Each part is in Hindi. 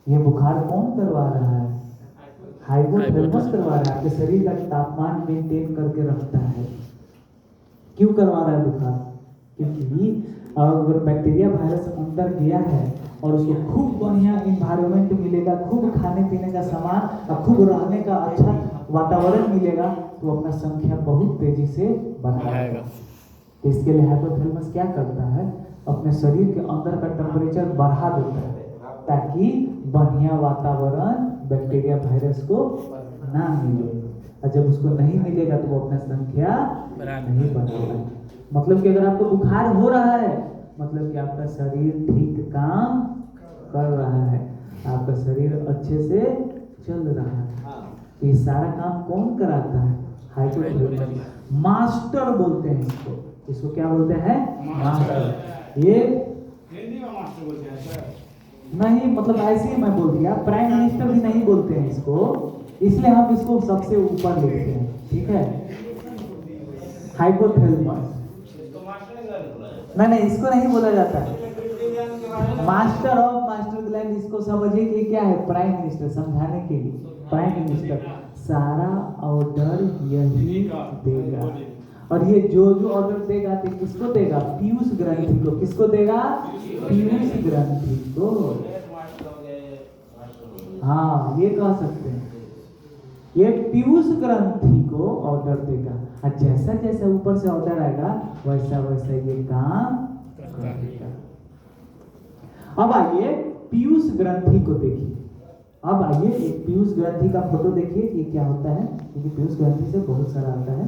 ये बुखार कौन करवा रहा है? हाइपोथैलेमस करवा रहा है, आपके शरीर का तापमान मेंटेन करके रखता है। क्यों करवा रहा है बुखार? क्योंकि अगर बैक्टीरिया वायरस अंदर गया है और उसको खूब बढ़िया इन्वायरमेंट मिलेगा, खूब खाने पीने का सामान और खूब रहने का अच्छा वातावरण मिलेगा, तो अपना संख्या बहुत तेजी से बढ़ाएगा। तो इसके लिए हाइपोथैलेमस क्या करता है? अपने शरीर के अंदर का टेम्परेचर बढ़ा देता है ताकि बढ़िया वातावरण बैक्टीरिया वायरस को ना मिले, और जब उसको नहीं मिलेगा तो वो अपना संख्या नहीं बढ़ाएगा। मतलब कि अगर आपको बुखार हो रहा है, मतलब कि आपका शरीर ठीक काम कर रहा है, आपका शरीर अच्छे से चल रहा है। ये सारा काम कौन कराता है? हाइपोथैलेमस। मास्टर बोलते हैं इसको। इसको क्या बोलते हैं? मास्टर। ये हिंदी में मास्टर बोलते हैं सर? नहीं, मतलब ऐसे ही मैं बोल दिया। प्राइम मिनिस्टर भी नहीं बोलते हैं इसको, इसलिए हम इसको सबसे ऊपर लिखते हैं। ठीक है, हाइपोथैलेमस। नहीं, इसको नहीं बोला जाता है। मास्टर ऑफ मास्टर ग्लैंड, इसको समझिए कि क्या है? Prime minister. समझाने के लिए, प्राइम मिनिस्टर सारा ऑर्डर यही देगा, और ये जो ऑर्डर देगा तो किसको देगा? पीयूष ग्रंथि को। किसको देगा? पीयूष ग्रंथि को। हाँ, ये कह सकते हैं, ये पीयूष ग्रंथि को ऑर्डर देगा, और जैसा जैसा ऊपर से ऑर्डर आएगा वैसा वैसा ये काम करेगा। अब आइए पीयूष ग्रंथि को देखिए। अब आइए एक पीयूष ग्रंथि का फोटो देखिए कि क्या होता है, क्योंकि पीयूष ग्रंथि से बहुत सारा आता है।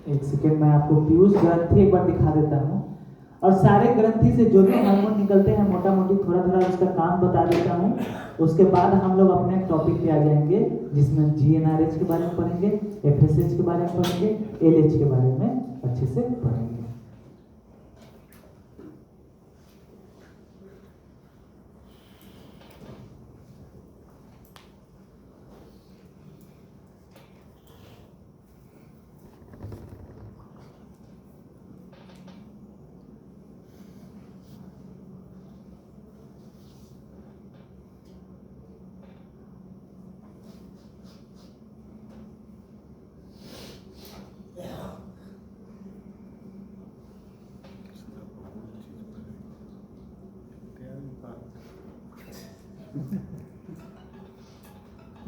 एक सेकेंड, मैं आपको पीयूष ग्रंथि एक बार दिखा देता हूँ, और सारे ग्रंथि से जो भी हार्मोन निकलते हैं मोटा मोटी थोड़ा थोड़ा उसका काम बता देता हूँ। उसके बाद हम लोग अपने टॉपिक पे आ जाएंगे, जिसमें GnRH के बारे में पढ़ेंगे, FSH के बारे में पढ़ेंगे, LH के बारे में अच्छे से पढ़ेंगे।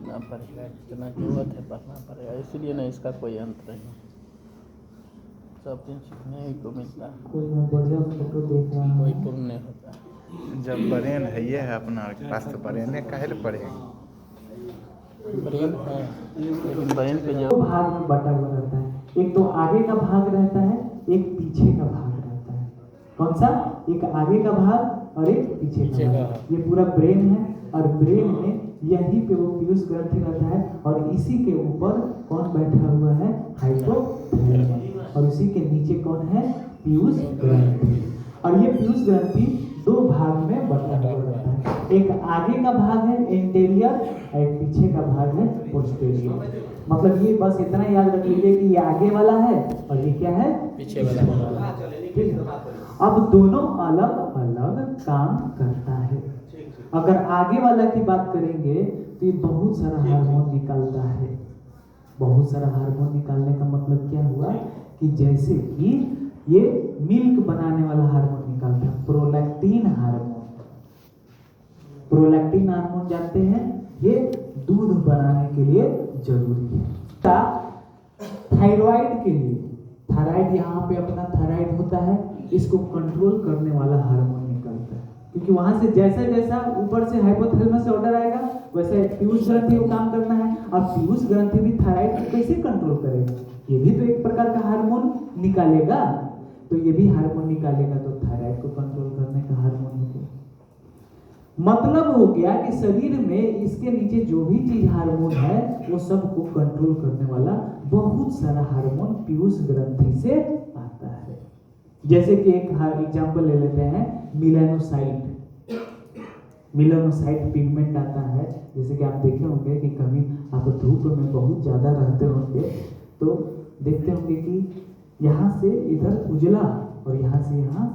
ना पड़ेगा, जितना जरूरत है पढ़ना पड़ेगा, इसलिए ना इसका कोई अंत नहीं, सब दिन सीखने ही को मिलता है, कोई पूर्ण नहीं होता। जब ब्रेन है ये है अपना पास, तो ब्रेन काहे ले पढ़ेगा? ब्रेन है, लेकिन ब्रेन पे दो जब भाग में बटा हुआ रहता है। एक तो आगे का भाग रहता है, एक पीछे का भाग रहता है। कौन सा? एक आगे का भाग और एक पीछे का भाग। ये पूरा ब्रेन है, और ब्रेन में यहीं पे वो पीयूष ग्रंथि रहता है, और इसी के ऊपर कौन बैठा हुआ है? हाइपोथैलेमस। और इसी के नीचे कौन है? पीयूष ग्रंथि। और ये पीयूष ग्रंथि दो भाग में बटा हुआ रहता है। एक आगे का भाग है एंटेरियर, और एक पीछे का भाग है पोस्टेरियर। मतलब ये बस इतना याद रख लीजिए कि ये आगे वाला है और ये क्या है? पीछे वाला। ठीक है। अब दोनों अलग अलग काम करता है। अगर आगे वाला की बात करेंगे तो ये बहुत सारा हार्मोन निकालता है। बहुत सारा हार्मोन निकालने का मतलब क्या हुआ कि जैसे कि ये मिल्क बनाने वाला हार्मोन निकालता है, प्रोलैक्टिन हार्मोन। प्रोलैक्टिन हार्मोन जानते हैं, ये दूध बनाने के लिए जरूरी है। थायराइड के लिए, थायराइड यहाँ पे अपना थायराइड होता है, इसको कंट्रोल करने वाला हार्मोन निकलता है, क्योंकि वहां से जैसा जैसा ऊपर से हाइपोथैलेमस से ऑर्डर आएगा वैसे पीयूष ग्रंथि को काम करना है। और पीयूष ग्रंथि भी थायराइड को कैसे कंट्रोल करेगा? ये भी तो एक प्रकार का हार्मोन निकालेगा, तो ये भी हार्मोन निकालेगा, तो थायराइड को कंट्रोल करने का हार्मोन हो गया। मतलब हो गया कि शरीर में इसके नीचे जो भी चीज हार्मोन है वो सबको कंट्रोल करने वाला बहुत सारा हार्मोन पीयूष ग्रंथि से जैसे कि एक एग्जांपल ले लेते हैं, मिलानोसाइट। मिलानोसाइट पिगमेंट आता है, जैसे कि आप देखे होंगे कि कभी आप धूप में बहुत ज़्यादा रहते होंगे तो देखते होंगे कि यहाँ से इधर उजला और यहाँ से यहाँ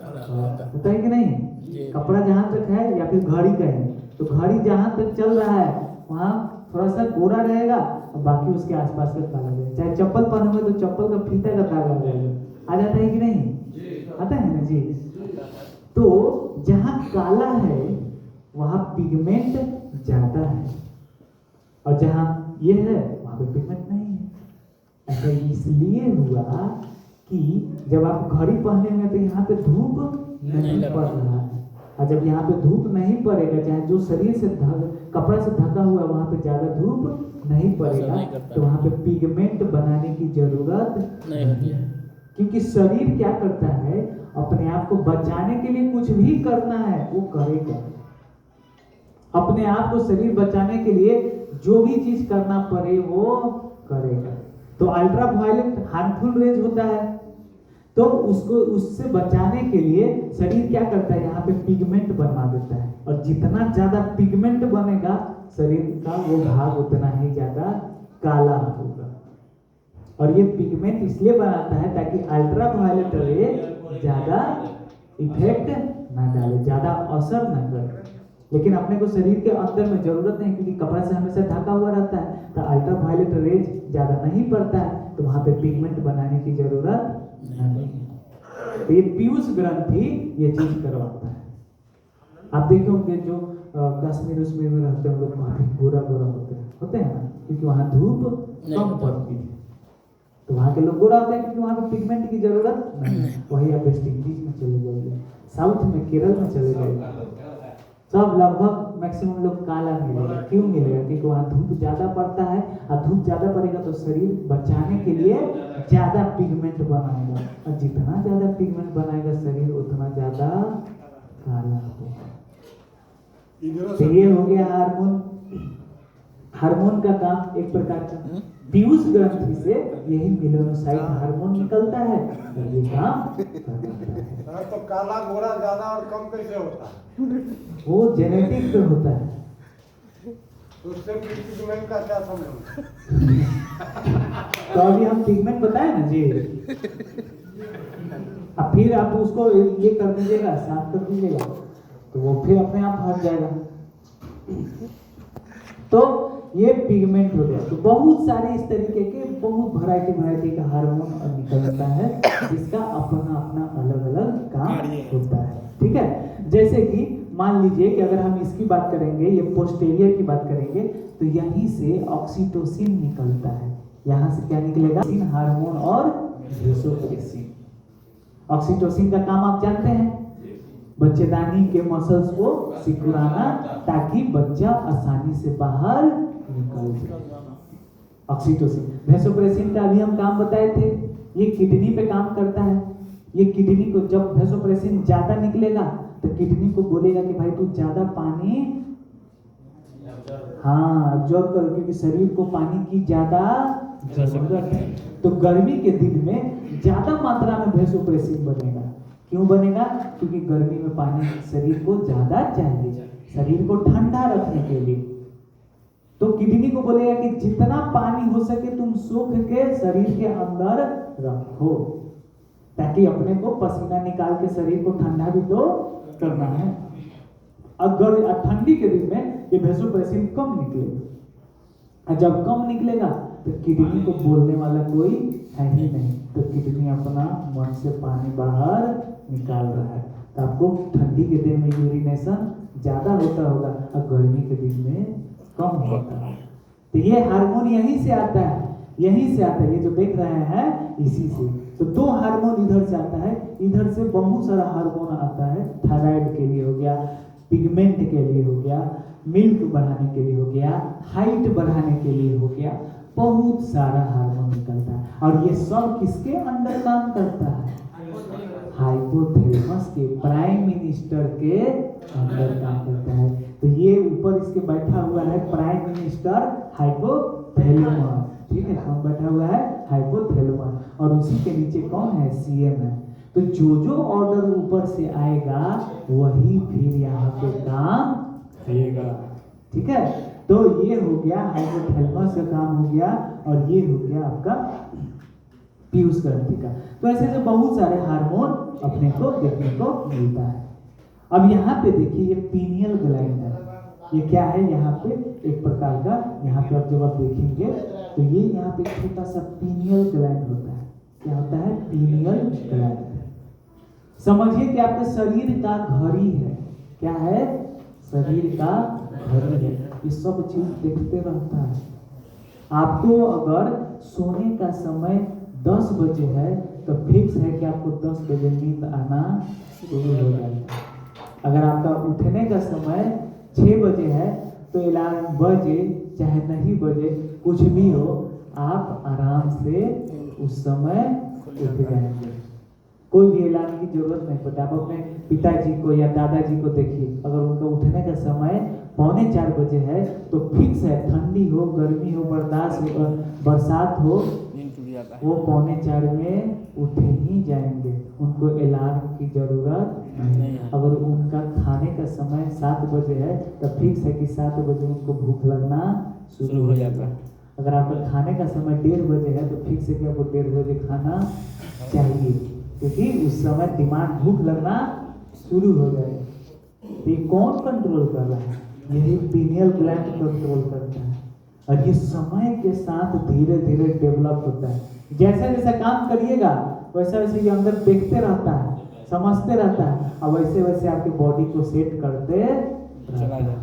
पता है कि नहीं, कपड़ा जहाँ तक है या फिर घड़ी का है तो घड़ी जहाँ तक चल रहा है वहाँ थोड़ा सा गोरा रहेगा और बाकी उसके आसपास का काला रहेगा। चाहे चप्पल पहनोगे तो चप्पल का फीता का दाग आ जाएगा, आ जाता है कि नहीं, आता है ना जी। तो जहाँ काला है वहाँ पिगमेंट ज्यादा है और जहाँ ये है वहाँ पे पिगमेंट नहीं है। ऐसा इसलिए हुआ कि जब आप घड़ी पहनेंगे तो यहाँ पे धूप नहीं पड़ रहा है, और जब यहाँ पे धूप नहीं पड़ेगा, चाहे जो शरीर से कपड़ा से ढका हुआ वहाँ पे ज्यादा धूप नहीं पड़ेगा तो वहाँ पे पिगमेंट बनाने की जरूरत नहीं है। क्योंकि शरीर क्या करता है, अपने आप को बचाने के लिए कुछ भी करना है वो करेगा। अपने आप को शरीर बचाने के लिए जो भी चीज करना पड़े वो करेगा। तो अल्ट्रा वायलेट हार्मफुल रेज होता है, तो उसको उससे बचाने के लिए शरीर क्या करता है, यहाँ पे पिगमेंट बना देता है, और जितना ज्यादा पिगमेंट बनेगा शरीर का वो भाग उतना ही ज्यादा काला होगा। और ये पिगमेंट इसलिए बनाता है ताकि अल्ट्रा वायलेट रे ज्यादा इफेक्ट ना डाले, ज्यादा असर ना करे। लेकिन अपने को शरीर के अंदर में जरूरत नहीं, क्योंकि कपड़ा से हमेशा ढका हुआ रहता है, तो अल्ट्रा वायलेट रेज ज्यादा नहीं पड़ता है, तो वहां पे पिगमेंट बनाने की जरूरत नहीं है। तो ये पीयूष ग्रंथि ये चीज करवाता है। आप देखे होंगे जो कश्मीर उश्मीर में रहते हैं लोग काफी गोरा गोरा होते हैं ना, क्योंकि वहां धूप कम पड़ती है, तो वहां के लोग गोरा होते हैं क्योंकि वहां पे पिगमेंट की जरूरत नहीं। वही आप वेस्ट इंडीज में चले जाइए, साउथ में केरल में चले जाइए, सब लगभग मैक्सिमम लोग काला मिलेगा। क्यों मिलेगा? क्योंकि वहाँ धूप ज्यादा पड़ता है, और धूप ज्यादा पड़ेगा तो शरीर बचाने के लिए ज्यादा पिगमेंट बनाएगा, और जितना ज्यादा पिगमेंट बनाएगा शरीर उतना ज्यादा काला होगा। तो ये हो गया हार्मोन। हार्मोन का काम एक प्रकार का पीयूष ग्रंथि से यही मेलानोसाइट हार्मोन निकलता है, और ये काम करता है। तो काला गोरा ज्यादा और कम कैसे होता है? वो जेनेटिक पे होता है। तो उससे पिगमेंट का क्या संबंध? तो अभी हम पिगमेंट बताए ना जी, अब फिर आप उसको ये कर दीजिएगा, साफ कर दीजिएगा, तो वो फिर अपने आप हट जाएगा। तो ये पिगमेंट हो गया। तो बहुत सारे इस तरीके के बहुत वैरायटी का हार्मोन निकलता है, जिसका अपना अपना अलग अलग काम होता है। ठीक है, जैसे कि मान लीजिए कि अगर हम इसकी बात करेंगे, ये पोस्टेरियर की बात करेंगे, तो यहीं से ऑक्सीटोसिन निकलता है। यहाँ से क्या निकलेगा? हार्मोन और वेसोप्रेसिन। ऑक्सीटोसिन का काम आप जानते हैं, बच्चेदानी के मसल्स को सिकुड़ाना ताकि बच्चा आसानी से बाहर निकल जाए। ऑक्सीटोसिन। वेसोप्रेसिन का अभी हम काम बताए थे, ये किडनी पे काम करता है। ये किडनी को जब वेसोप्रेसिन ज्यादा निकलेगा तो किडनी को बोलेगा कि भाई तू ज्यादा पानी अब्जॉर्ब करो, क्योंकि शरीर को पानी की ज्यादा जरूरत है। तो गर्मी के दिन में ज्यादा मात्रा में वेसोप्रेसिन बनेगा। क्यों बनेगा? क्योंकि गर्मी में पानी शरीर को ज्यादा चाहिए, शरीर को ठंडा रखने के लिए। तो किडनी को बोलेगा कि जितना पानी हो सके तुम सोख के शरीर के अंदर रखो, ताकि अपने को पसीना निकाल के शरीर को ठंडा भी तो करना है। अगर ठंडी के दिन में ये वेसोप्रेसिन कम निकलेगा, जब कम निकलेगा तो किडनी को बोलने वाला कोई है ही नहीं, तो किडनी अपना मन से पानी बाहर निकाल रहा है। तो आपको ठंडी के दिन में यूरिनेशन ज्यादा होता होगा और गर्मी के दिन में कम होता है। तो ये हार्मोन यहीं से आता है, यहीं से आता है, ये जो देख रहे हैं इसी से। तो दो हार्मोन इधर से आता है, इधर से बहुत सारा हार्मोन आता है। थायराइड के लिए हो गया, पिगमेंट के लिए हो गया, मिल्क बढ़ाने के लिए हो गया, हाइट बढ़ाने के लिए हो गया, बहुत सारा हार्मोन निकलता है। और ये सब किसके अंडर काम करता है? हाइपोथैलेमस के, प्राइम मिनिस्टर के अंदर काम करता है। तो ये ऊपर इसके बैठा हुआ है प्राइम मिनिस्टर हाइपोथैलेमस। ठीक है, कौन बैठा हुआ है? हाइपोथैलेमस। और उसी के नीचे कौन है? सीएम है। तो जो ऑर्डर ऊपर से आएगा वही फिर यहाँ पे काम करेगा। ठीक है, तो ये हो गया हाइपोथैलेमस का काम हो गया, और ये हो गया आपका पीयूष ग्रंथि का। तो ऐसे ऐसे बहुत सारे हार्मोन अपने को देखने को मिलता है। अब यहाँ पे देखिए ये पीनियल ग्लैंड है, ये क्या है यहाँ पे एक प्रकार का, यहाँ पे आप जब आप देखेंगे तो ये यहाँ पे छोटा सा पीनियल ग्लैंड होता है। क्या होता है? Pineal gland. समझिए कि आपके शरीर का घड़ी है। क्या है? शरीर का घड़ी है। ये सब चीज देखते रहता है। आपको अगर सोने का समय 10 बजे है तो फिक्स है कि आपको 10 बजे नींद आना शुरू हो जाएगा। अगर आपका उठने का समय 6 बजे है तो अलार्म बजे चाहे नहीं बजे, कुछ भी हो, आप आराम से उस समय उठ जाएंगे। कोई भी अलार्म की जरूरत नहीं पड़ती। आप अपने पिताजी को या दादाजी को देखिए, अगर उनका उठने का समय 3:45 बजे है तो फिक्स है, ठंडी हो, गर्मी हो, बर्दाश्त हो, बरसात हो, वो 3:45 में उठ ही जाएंगे। उनको अलार्म की जरूरत नहीं है। अगर उनका खाने का समय 7 बजे है तो फिक्स है कि 7 बजे उनको भूख लगना शुरू हो जाता है। अगर आपका खाने का समय 1:30 बजे है तो फिक्स है कि आपको 1:30 बजे खाना चाहिए, क्योंकि उस समय दिमाग भूख लगना शुरू हो जाएगा। ये कौन कंट्रोल कर रहा है? यही पीनियल ग्लैंड कंट्रोल करता है। और ये समय के साथ धीरे धीरे डेवलप होता है। जैसे जैसे काम करिएगा वैसे वैसे ये अंदर देखते रहता है, समझते रहता है, और वैसे वैसे आपके बॉडी को सेट करते रहता है।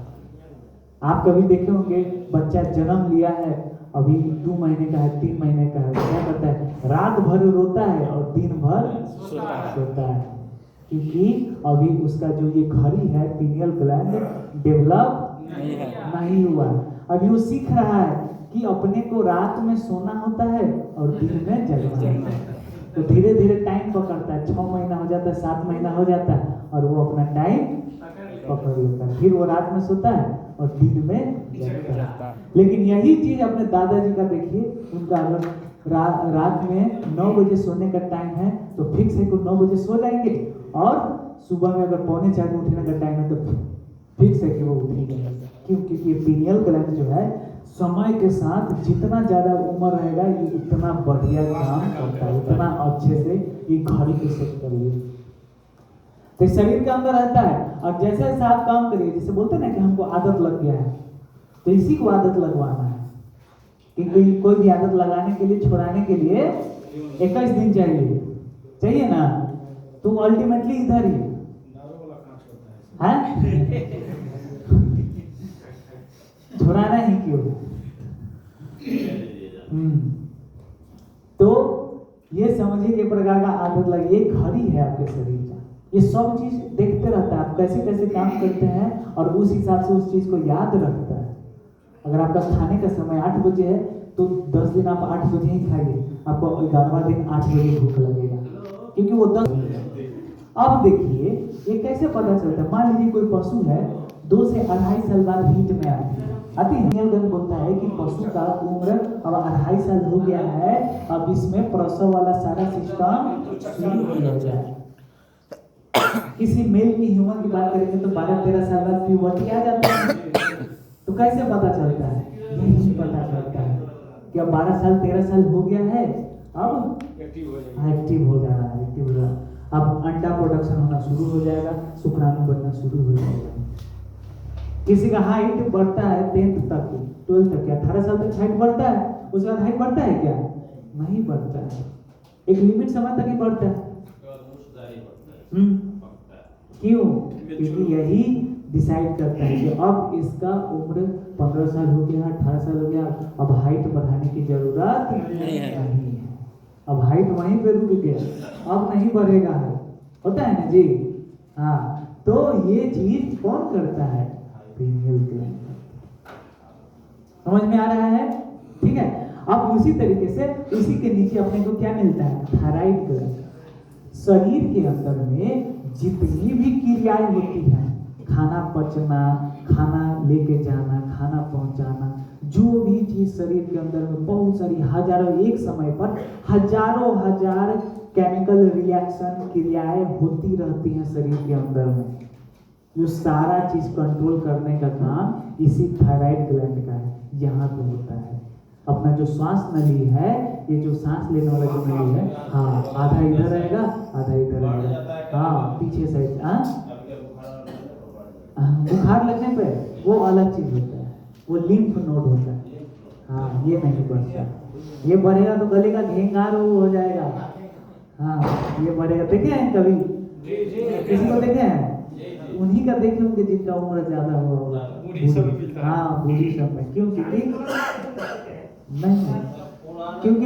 आप कभी देखे होंगे बच्चा जन्म लिया है, अभी 2 महीने का है, 3 महीने का है, क्या करता है? रात भर रोता है और दिन भर सोता है, क्योंकि अभी उसका जो ये घड़ी है पीनियल ग्लैंड डेवलप नहीं हुआ। अभी वो सीख रहा है कि अपने को रात में सोना होता है और दिन में जगना होता है। तो धीरे धीरे टाइम पकड़ता है, 6 महीना हो जाता है, 7 महीना हो जाता है, और वो अपना टाइम पकड़ लेता है। फिर वो रात में सोता है और दिन में जगता है। लेकिन यही चीज अपने दादाजी का देखिए, उनका अगर रात में 9 बजे सोने का टाइम है तो फिक्स है कि 9 बजे सो जाएंगे, और सुबह में अगर 3:45 में उठने का टाइम है तो फिक्स है कि वो उठेंगे। क्यों? क्योंकि ये पीनियल ग्लैंड जो है समय के साथ जितना ज्यादा उम्र रहेगा ये इतना बढ़िया काम करता है, इतना अच्छे से ये घड़ी को सेट करिए। तो शरीर के अंदर रहता है, और जैसे जैसे आप काम करिए, जैसे बोलते हैं ना कि हमको आदत लग गया है, तो इसी को आदत लगवाना है। क्योंकि कोई भी आदत लगाने के लिए, छुड़ाने के लिए 21 दिन चाहिए ना, तो अल्टीमेटली इधर ही है छुड़ाना ही क्यों? तो ये समझिए कि प्रकार का आदत लगी, ये घड़ी है आपके शरीर का। ये सब चीज देखते रहता है, आप कैसे कैसे काम करते हैं और उस हिसाब से उस चीज को याद रखता है। अगर आपका खाने का समय 8 बजे है तो 10 दिन आप 8 बजे ही खाइए, आपको 11वां दिन 8 बजे भूख लगेगा, क्योंकि वो 10। अब देखिए ये कैसे पता चलता है? मान लीजिए कोई पशु है, 2 से 2.5 साल बाद हीट में आती है। बोलता है कि पशु का उम्र अब 2.5 साल हो गया है, अब इसमें प्रसव वाला सारा सिस्टम शुरू हो जाए। किसी मेल की ह्यूमन की बात करेंगे तो 12-13 साल बाद प्यूबर्टी आ जाता है। तो कैसे पता चलता है? यही पता चलता है कि अब 12 साल 13 साल हो गया है, अब एक्टिव हो जाना है। अब अंडा प्रोडक्शन होना शुरू हो जाएगा, शुक्राणु बनना शुरू हो जाएगा। किसी का हाइट बढ़ता है 10th तक, 12th तक, 18 साल तक हाइट बढ़ता है, उसके बाद हाइट बढ़ता है क्या? नहीं बढ़ता है, एक लिमिट समय तक ही बढ़ता है। क्यों? क्योंकि यही डिसाइड करता है कि अब इसका उम्र 15 साल हो गया, 18 साल हो गया, अब हाइट बढ़ाने की जरूरत नहीं है। अब हाइट वहीं पे रुक गया, अब नहीं बढ़ेगा है, होता है ना जी? हाँ, तो ये चीज कौन करता है? Pineal gland. समझ में आ रहा है? ठीक है। अब उसी तरीके से इसी के नीचे अपने को क्या मिलता है? Thyroid gland. शरीर के अंदर में जितनी भी क्रियाएं होती हैं, खाना पचना, खाना लेके जाना, खाना पहुंचाना, जो भी चीज शरीर के अंदर में बहुत सारी हजारों, एक समय पर हजारों हजार केमिकल रिएक्शन क्रियाएं होती रहती हैं शरीर के अंदर में, जो सारा चीज कंट्रोल करने का काम इसी थायराइड ग्लैंड का है, यहाँ पे होता है। अपना जो श्वास नली है, ये जो सांस लेने वाला जो नली है, हाँ आधा इधर रहेगा आधा इधर रहेगा, हाँ पीछे साइड। बुखार लगने पे वो अलग चीज होता है, वो लिम्फ नोड होता है, हाँ ये नहीं बढ़ता। ये बढ़ेगा तो गले का घेंगार हो जाएगा, हाँ ये बढ़ेगा। देखे हैं कभी किसी को देखे हैं? उन्हीं का देखे होंगे जिनका उम्र ज्यादा हुआ होगा, हाँ बूढ़ी सब में। क्यों? क्योंकि नहीं, क्योंकि